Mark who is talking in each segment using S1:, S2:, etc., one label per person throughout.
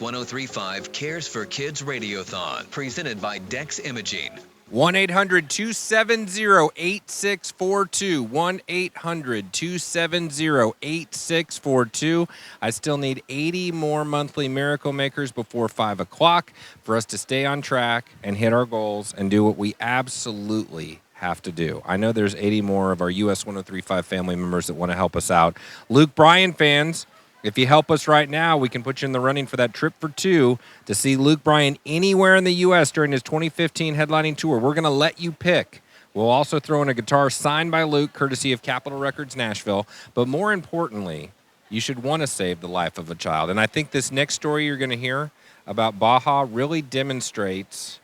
S1: 1035 Cares for Kids Radiothon, presented by Dex Imaging.
S2: 1-800-270-8642. 1-800-270-8642. I still need 80 more monthly Miracle Makers before 5 o'clock for us to stay on track and hit our goals and do what we absolutely have to do. I know there's 80 more of our US 1035 family members that want to help us out. Luke Bryan fans, if you help us right now, we can put you in the running for that trip for two to see Luke Bryan anywhere in the U.S. during his 2015 headlining tour. We're going to let you pick. We'll also throw in a guitar signed by Luke, courtesy of Capitol Records Nashville. But more importantly, you should want to save the life of a child. And I think this next story you're going to hear about Baha really demonstrates.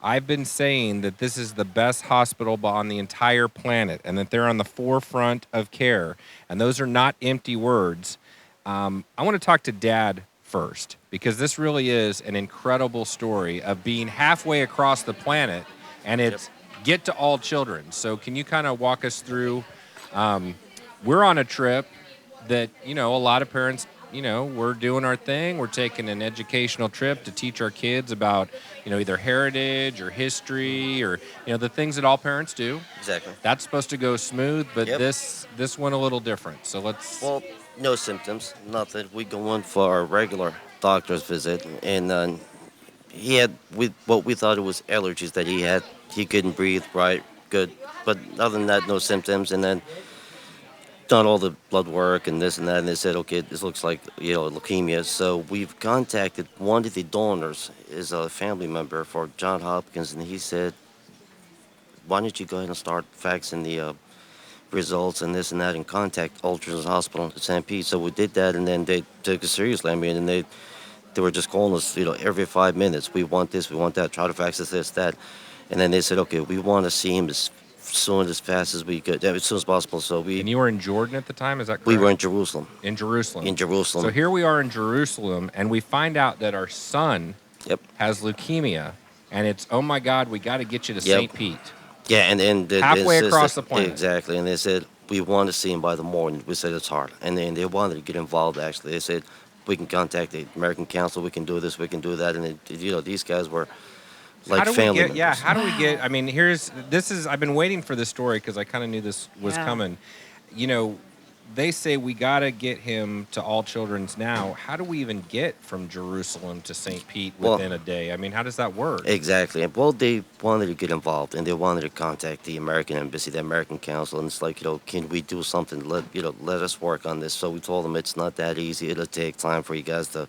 S2: I've been saying that this is the best hospital on the entire planet and that they're on the forefront of care. And those are not empty words. I want to talk to Dad first because this really is an incredible story of being halfway across the planet, and it's get to all children. So can you kind of walk us through? We're on a trip that, a lot of parents, we're doing our thing. We're taking an educational trip to teach our kids about, either heritage or history or, the things that all parents do.
S3: Exactly.
S2: That's supposed to go smooth, but this went a little different. So
S3: Well, no symptoms, nothing. We go in for our regular doctor's visit, and he had what we thought it was allergies that he had. He couldn't breathe right, good, but other than that, no symptoms. And then done all the blood work and this and that, and they said, okay, this looks like leukemia. So we've contacted one of the donors, is a family member for John Hopkins, and he said, why don't you go ahead and start faxing the results and this and that and contact Children's Hospital in St. Pete. So we did that, and then they took it seriously. I mean, and they were just calling us, every 5 minutes. We want this, we want that, try to fax this, that. And then they said, okay, we want to see him as soon, as fast as we could, as soon as possible. So
S2: And you were in Jordan at the time, is that correct?
S3: We were in Jerusalem.
S2: In Jerusalem.
S3: In Jerusalem.
S2: So here we are in Jerusalem, and we find out that our son has leukemia, and it's, oh my God, we got to get you to St. Pete.
S3: Yeah, and
S2: halfway across the planet.
S3: Exactly, and they said, we want to see him by the morning. We said it's hard. And then they wanted to get involved, actually. They said, we can contact the American Council, we can do this, we can do that. And, these guys were like family members.
S2: Yeah, how do we get, I mean, I've been waiting for this story because I kind of knew this was coming. They say we got to get him to All Children's now. How do we even get from Jerusalem to St. Pete within a day? I mean, how does that work?
S3: Exactly. Well, they wanted to get involved, and they wanted to contact the American Embassy, the American Council, and it's like, can we do something? Let us work on this. So we told them it's not that easy. It'll take time for you guys to,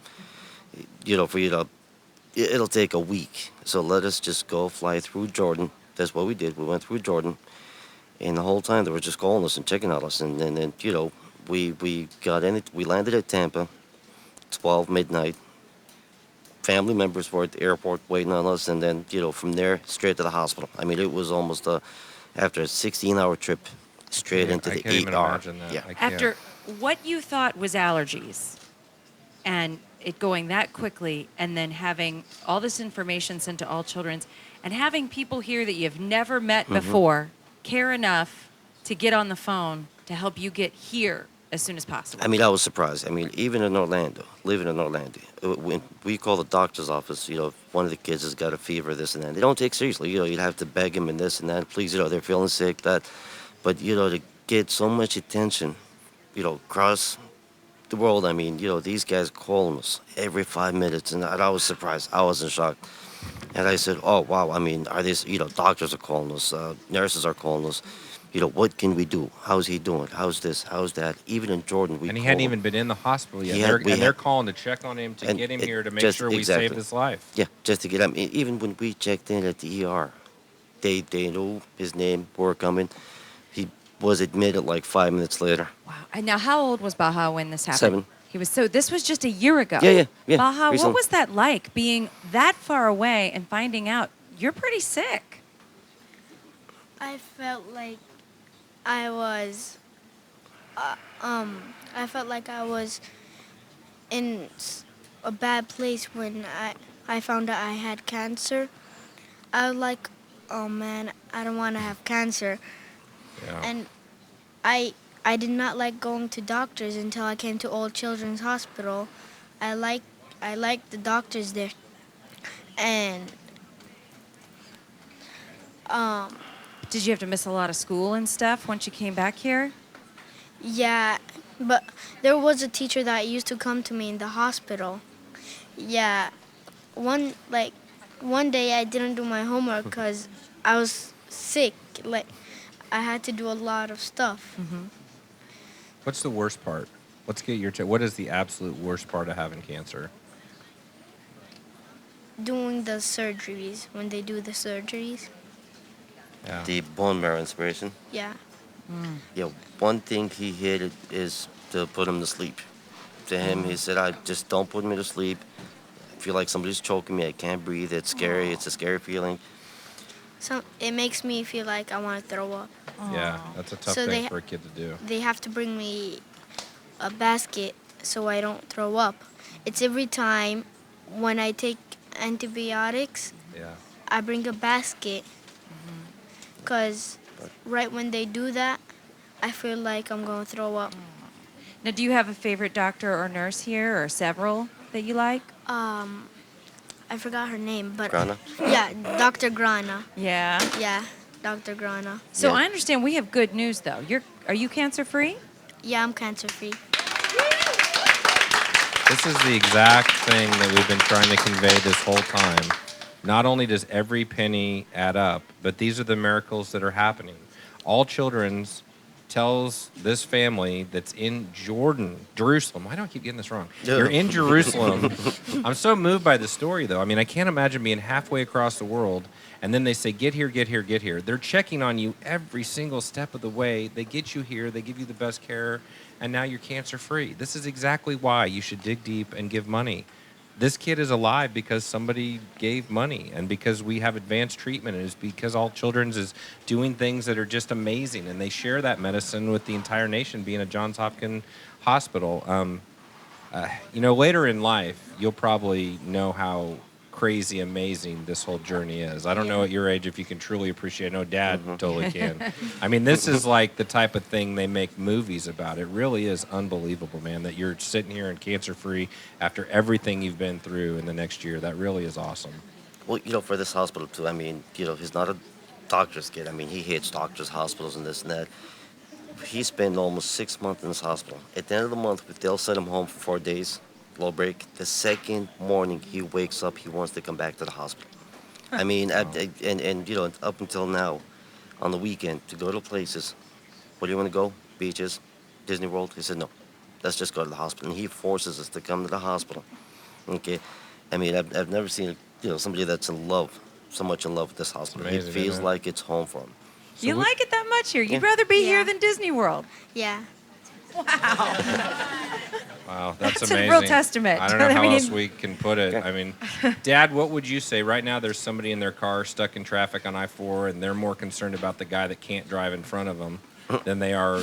S3: it'll take a week. So let us just go fly through Jordan. That's what we did. We went through Jordan. And the whole time they were just calling us and checking on us. And then, we got in it. We landed at Tampa, 12 midnight. Family members were at the airport waiting on us. And then, from there, straight to the hospital. I mean, it was almost after a 16-hour trip straight into the ER.
S2: I can't even imagine that.
S3: Yeah.
S4: After what you thought was allergies and it going that quickly and then having all this information sent to All Children's and having people here that you've never met before care enough to get on the phone to help you get here as soon as possible.
S3: I mean, I was surprised. I mean, even in Orlando, living in Orlando, when we call the doctor's office, one of the kids has got a fever, this and that. They don't take seriously. You'd have to beg him and this and that. Please, they're feeling sick, that. But, to get so much attention, across the world, I mean, these guys calling us every 5 minutes. And I was surprised. I was in shock. And I said, oh, wow, I mean, are these, doctors are calling us, nurses are calling us. What can we do? How's he doing? How's this? How's that? Even in Jordan,
S2: and he hadn't even been in the hospital yet. They're calling to check on him to get him here to make sure we save his life.
S3: Yeah, just to get him. Even when we checked in at the ER, they knew his name, were coming. He was admitted like 5 minutes later.
S4: Wow. And now, how old was Baha when this happened?
S3: 7.
S4: This was just a year ago.
S3: Yeah.
S4: Baha,
S3: recently.
S4: what was that like, being that far away and finding out you're pretty sick?
S5: I felt like I was, in a bad place when I found out I had cancer. I was like, oh man, I don't want to have cancer.
S2: Yeah.
S5: And I did not like going to doctors until I came to Old Children's Hospital. I I like the doctors there. And
S4: Did you have to miss a lot of school and stuff once you came back here?
S5: yeah, but there was a teacher that used to come to me in the hospital. Yeah, one day I didn't do my homework because I was sick. Like I had to do a lot of stuff.
S2: What's the worst part? Let's get your what is the absolute worst part of having cancer?
S5: Doing the surgeries, when they do the surgeries.
S2: Yeah.
S3: The bone marrow inspiration.
S5: Yeah.
S3: Yeah, one thing he hated is to put him to sleep. To him, he said, "I just don't put me to sleep. I feel like somebody's choking me. I can't breathe. It's scary. It's a scary feeling."
S5: So it makes me feel like I want to throw up.
S2: Yeah, that's a tough
S5: So
S2: thing
S5: they-
S2: for a kid to do.
S5: They have to bring me a basket so I don't throw up. It's every time when I take antibiotics,
S2: Yeah.
S5: I bring a basket. Because right when they do that, I feel like I'm going to throw up.
S4: Now, do you have a favorite doctor or nurse here, or several that you like?
S5: I forgot her name, but
S3: Grana?
S5: yeah, Dr. Grana.
S4: Yeah.
S5: Yeah, Dr. Grana.
S4: So
S3: Yeah.
S4: I understand we have good news though. Are you cancer free?
S5: Yeah, I'm cancer free.
S2: This is the exact thing that we've been trying to convey this whole time. Not only does every penny add up, but these are the miracles that are happening. All Children's tells this family that's in Jerusalem. Why do I keep getting this wrong? You're in Jerusalem. I'm so moved by the story, though. I mean, I can't imagine being halfway across the world, and then they say, get here, get here, get here. They're checking on you every single step of the way. They get you here. They give you the best care, and now you're cancer-free. This is exactly why you should dig deep and give money. This kid is alive because somebody gave money and because we have advanced treatment, and it's because All Children's is doing things that are just amazing, and they share that medicine with the entire nation, being a Johns Hopkins hospital. Later in life, you'll probably know how crazy amazing this whole journey is. I don't know at your age if you can truly appreciate. I know Dad totally can. I mean, this is like the type of thing they make movies about. It really is unbelievable, man, that you're sitting here and cancer-free after everything you've been through in the next year. That really is awesome.
S3: Well, for this hospital, too, I mean, he's not a doctor's kid. I mean, he hates doctors, hospitals, and this and that. He spent almost 6 months in this hospital. At the end of the month, they'll send him home for 4 days, low break. The second morning he wakes up, he wants to come back to the hospital. I mean, up until now, on the weekend, to go to places, where do you want to go? Beaches, Disney World? He said, no, let's just go to the hospital. And he forces us to come to the hospital. Okay? I mean, I've never seen, somebody that's in love, so much in love with this hospital.
S2: amazing,
S3: He feels
S2: isn't it?
S3: like it's home for him.
S4: You like it that much here? You'd rather be here
S5: Yeah.
S4: than Disney World.
S5: Yeah.
S2: Wow, that's
S4: That's a
S2: amazing.
S4: real testament.
S2: I don't know
S4: I
S2: how
S4: mean-
S2: else we can put it. I mean, Dad, what would you say? Right now, there's somebody in their car stuck in traffic on I-4, and they're more concerned about the guy that can't drive in front of them than they are,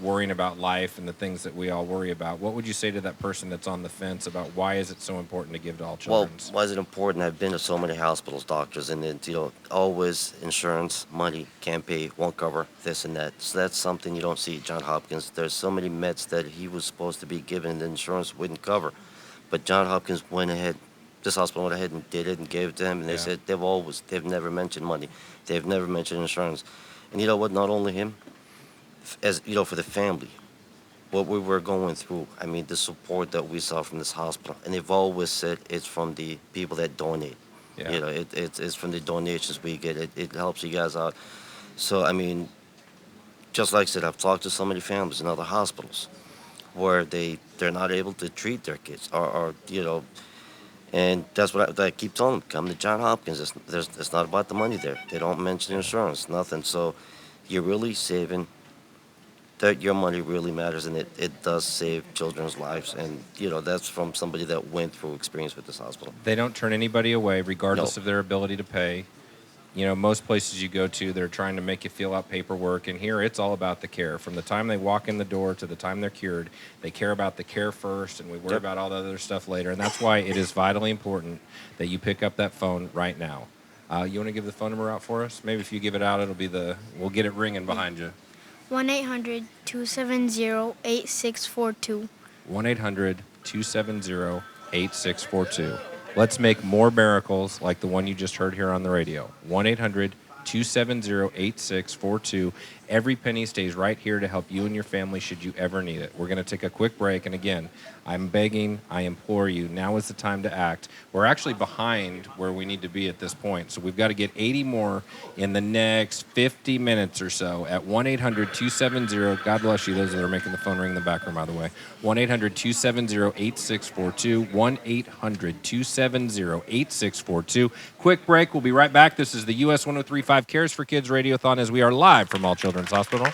S2: worrying about life and the things that we all worry about. What would you say to that person that's on the fence about why is it so important to give to All
S3: Well,
S2: Children's?
S3: why is it important? I've been to so many hospitals, doctors, and it's, always insurance, money, can't pay, won't cover, this and that. So that's something you don't see at Johns Hopkins. There's so many meds that he was supposed to be given and the insurance wouldn't cover. But Johns Hopkins went ahead, this hospital went ahead and did it and gave it to him, and they
S2: Yeah.
S3: said they've never mentioned money. They've never mentioned insurance. And you know what, not only him, as for the family, what we were going through, I mean, the support that we saw from this hospital, and they've always said it's from the people that donate.
S2: Yeah.
S3: It's from the donations we get. It helps you guys out. So, I mean, just like I said, I've talked to so many families in other hospitals where they're not able to treat their kids, or and that's what I keep telling them. Come to Johns Hopkins. It's not about the money there. They don't mention insurance, nothing. So you're really saving. That your money really matters, and it does save children's lives. And, that's from somebody that went through experience with this hospital.
S2: They don't turn anybody away, regardless
S3: No.
S2: of their ability to pay. Most places you go to, they're trying to make you fill out paperwork, and here it's all about the care. From the time they walk in the door to the time they're cured, they care about the care first, and we worry
S3: Yep.
S2: about all the other stuff later. And that's why it is vitally important that you pick up that phone right now. You want to give the phone number out for us? Maybe if you give it out, we'll get it ringing behind you.
S5: 1-800-270-8642.
S2: 1-800-270-8642. 8642. Let's make more miracles like the one you just heard here on the radio. 1-800-270-8642. Every penny stays right here to help you and your family should you ever need it. We're going to take a quick break. And again, I'm begging, I implore you, now is the time to act. We're actually behind where we need to be at this point. So we've got to get 80 more in the next 50 minutes or so at 1-800-270. God bless you, those that are making the phone ring in the background, by the way. 1-800-270-8642. 1-800-270-8642. Quick break. We'll be right back. This is the US 1035 Cares for Kids Radiothon as we are live from All Children's Hospital.